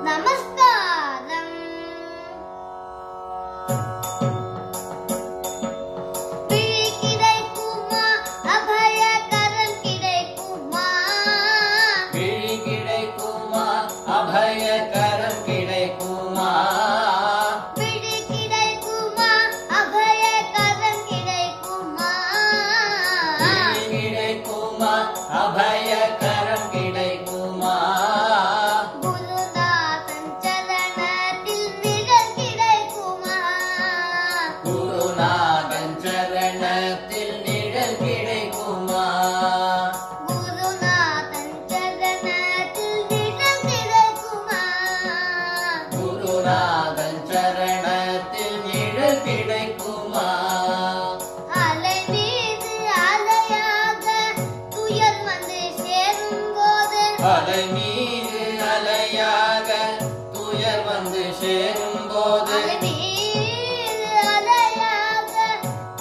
நமஸ்காரம். விழி கிடைக்குமா, அபயகரம் கிடைக்குமா? விழி கிடைக்குமா, அபயகரம் கிடைக்குமா? விழி கிடைக்குமா, அபயகரம் கிடைக்குமா? விழி கிடைக்குமா, அபயகரம் கிடைக்குமா? குருநாதன் சரணத்தில் நிழல் கிடைக்குமா? குருநாதன் சரணத்தில் நிழல் கிடைக்குமா? குருநாதன் சரணத்தில் நிழல் கிடைக்குமா? குருநாதன் சரணத்தில் நிழல் கிடைக்குமா? அலை மீது அலையாக துயர் வந்து சேரும்போது, அலை மீது அலையாக துயர் வந்து சேரும்போது, அலை மீது அலையாக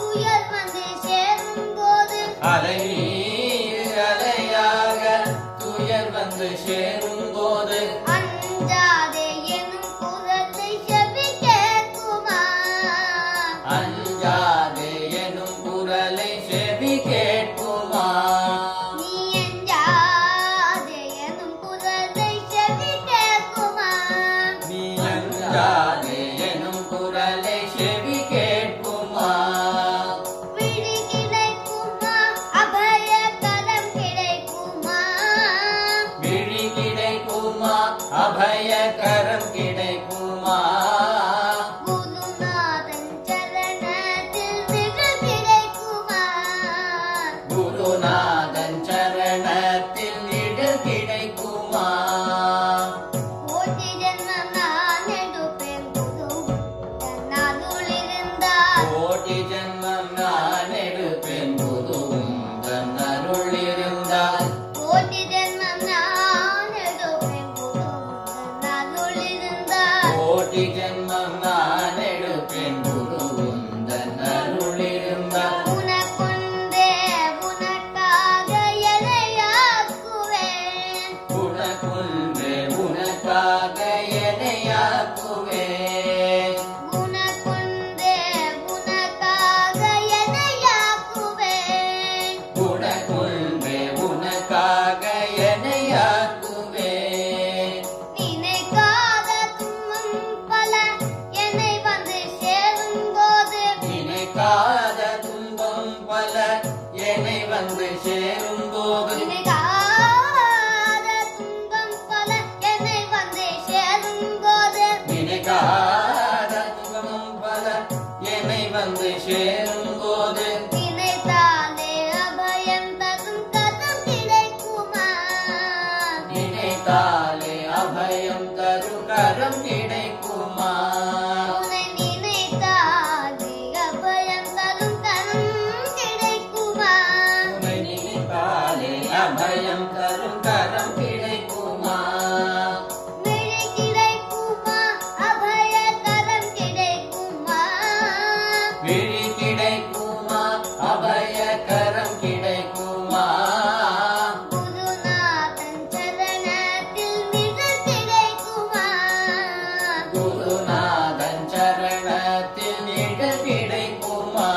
துயர் வந்து சேரும்போது, அலை மீது அலையாக துயர் வந்து சேரும்போது, அஞ்சாதே எனும் குரலை செவி கேட்குமா? அஞ்சாதே எனும் குரலை செவி கேட்குமா? நீ அஞ்சாதே எனும் குரலை செவி கேட்குமா? நீ அஞ்சாதே எனும் குரலை செவி கேட்குமா? விழி கிடைக்குமா, அபயகரம் கிடைக்குமா? விழி கிடைக்குமா, அபயகரம் கிடைக்குமா? குருநாதன் சரணத்தில் நிழல் கிடைக்குமா? குருநாதன் சரணத்தில் நிழல் கிடைக்குமா? கோடி ஜென்மம் நான் எடுப்பேன் குரு தன் அருள் இருந்தால். கோடி ஜென்மம் நான் எடுப்பேன் குருவும் தன் அருள் இருந்தால். கோடி ஜென்மம் நான் எடுப்பேன் குரு தன் அருள் இருந்தால். கோடி ஜென்மம் நான் எடுப்பேன் குருவும் தன் அருள் இருந்தால். உனக்குண்டே உனக்காக எனையாக்குவேன். உனக்குன்றே உனக்காக எனையாக்குவேன். உனக்குண்டே உனக்காக எனையாக்குவேன். உனக்குன்றே உனக்காக எனையாக்குவேன். நினைக்காத துன்பம் பல என்னை வந்து சேரும்போது, நினைக்காத துன்பம் பல என்னை வந்து சேரும்போது, நினைக்காத துன்பம் பல என்னை வந்து சேரும்போது, நினைக்காத துன்பம் பல என்னை வந்து சேரும்போது, நினைத்தாலே அபயம் தரும் கரம் கிடைக்குமா? நினைத்தாலே அபயம் தரும் கரம் கிடைக்குமா? உன்னை நினைத்தாலே அபயம் தரும் கரம் கிடைக்குமா? உன்னை நினைத்தாலே அபயம் தரும் கரம் கிடைக்குமா? விழி கிடைக்குமா, அபயகரம் கிடைக்குமா? விழி கிடைக்குமா, அபயகரம் கிடைக்குமா? குருநாதன் சரணத்தில் நிழல் கிடைக்குமா? குருநாதன் சரணத்தில் நிழல் கிடைக்குமா?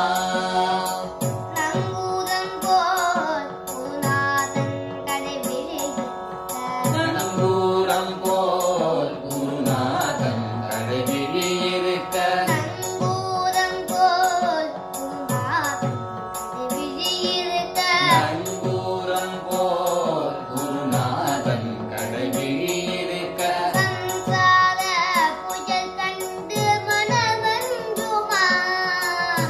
நங்கூரம் போல் குருநாதன் கடைபிடித்த, நங்கூரம் போல் குருநாதன் கடைவிழி இருக்க, நங்கூரம் போல் குருநாதன் கடைபிடித்த, நங்கூரம் போல் குருநாதன் கடைவிழி இருக்க, சம்சார புயல் கண்டு மனமஞ்சுமா?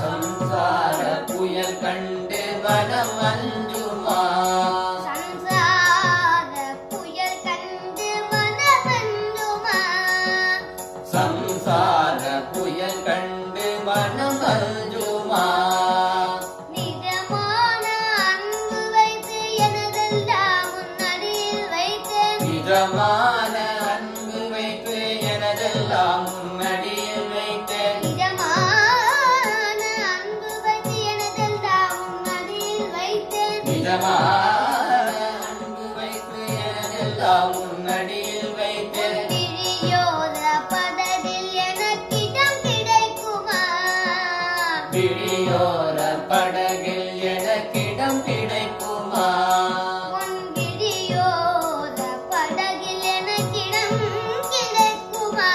சம்சார புயல் கண்டு மனம் அஞ்சுமா? சம்சார புயல் கண்டு மனமஞ்சுமா? சம்சார புயல் கண்டு மனம் அஞ்சுமா? நிஜமான அன்பு வைத்து எனதெல்லாம் உன்னடியில் வைத்தேன். நிஜமான அன்பு வைத்து எனதெல்லாம் முன்னடியில் வைத்தேன். நிஜமான அன்பு வைத்து எனதெல்லாம் உன்னடியில் வைத்தேன். நிஜமான அன்பு வைத்து எனதெல்லாம் முன்னடியில் வைத்தேன். விழியோர படகில் எனக்கிடம் கிடைக்குமா விழியோர படகில் எனக்கிடம் கிடைக்குமா உன் விழியோர படகில் எனக்கிடம் கிடைக்குமா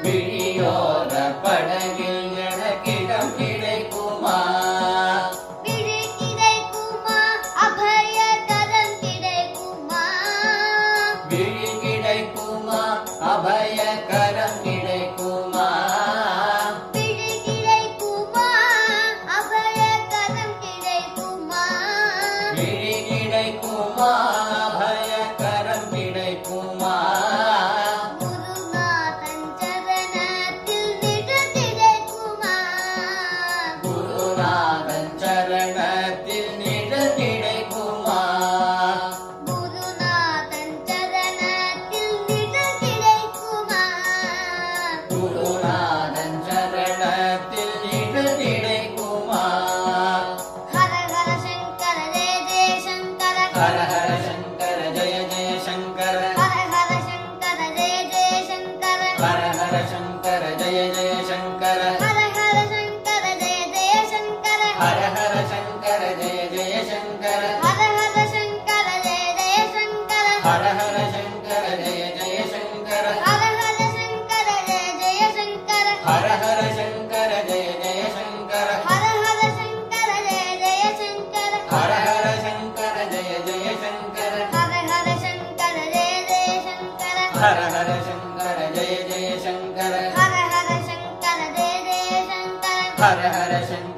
விழியோர படகில் எனக்கிடம் கிடைக்குமா விழி கிடைக்குமா அபயகரம் கிடைக்குமா விழி கிடைக்குமா அபயகரம் கிடைக்குமா விழி கிடைக்குமா அபயகரம் கிடைக்குமா விழி கிடைக்குமா அபயகரம் கிடைக்குமா குருநாதன் சரணத்தில் நிழல் கிடைக்குமா குருநாதன் சரணத்தில் நிழல் கிடைக்குமா குருநாதன் சரணத்தில் நிழல் கிடைக்குமா குருநாதன் சரணத்தில் நிழல் கிடைக்குமா ஹர ஹர சங்கர ஜெய ஜெய சங்கர ஹர ஹர சங்கர ஜெய ஜெய சங்கர ஹர ஹர சங்கர ஜெய ஜெய சங்கர ஹர ஹர சங்கர ஜெய ஜெய சங்கர ஹர ஹர சங்கர ஜெய ஜெய சங்கர ஹர ஹர சங்கர ஜெய ஜெய சங்கர ஹர ஹர சங்கர ஜெய ஜெய சங்கர ஹர ஹர சங்கர ஜெய ஜெய சங்கர ஹர ஹர சங்கர ஜெய ஜெய சங்கர ஹர ஹர சங்கர ஜெய ஜெய சங்கர ஹர ஹர சங்கர ஜெய ஜெய சங்கர ஹர ஹர சங்கர ஜெய ஜெய சங்கர ஹர ஹர சங்கர ஜெய ஜெய சங்கர ஹர ஹர சங்கர ஜெய ஜெய சங்கர ஹர ஹர சங்கர ஜெய ஜெய சங்கர ஹர ஹர சங்கர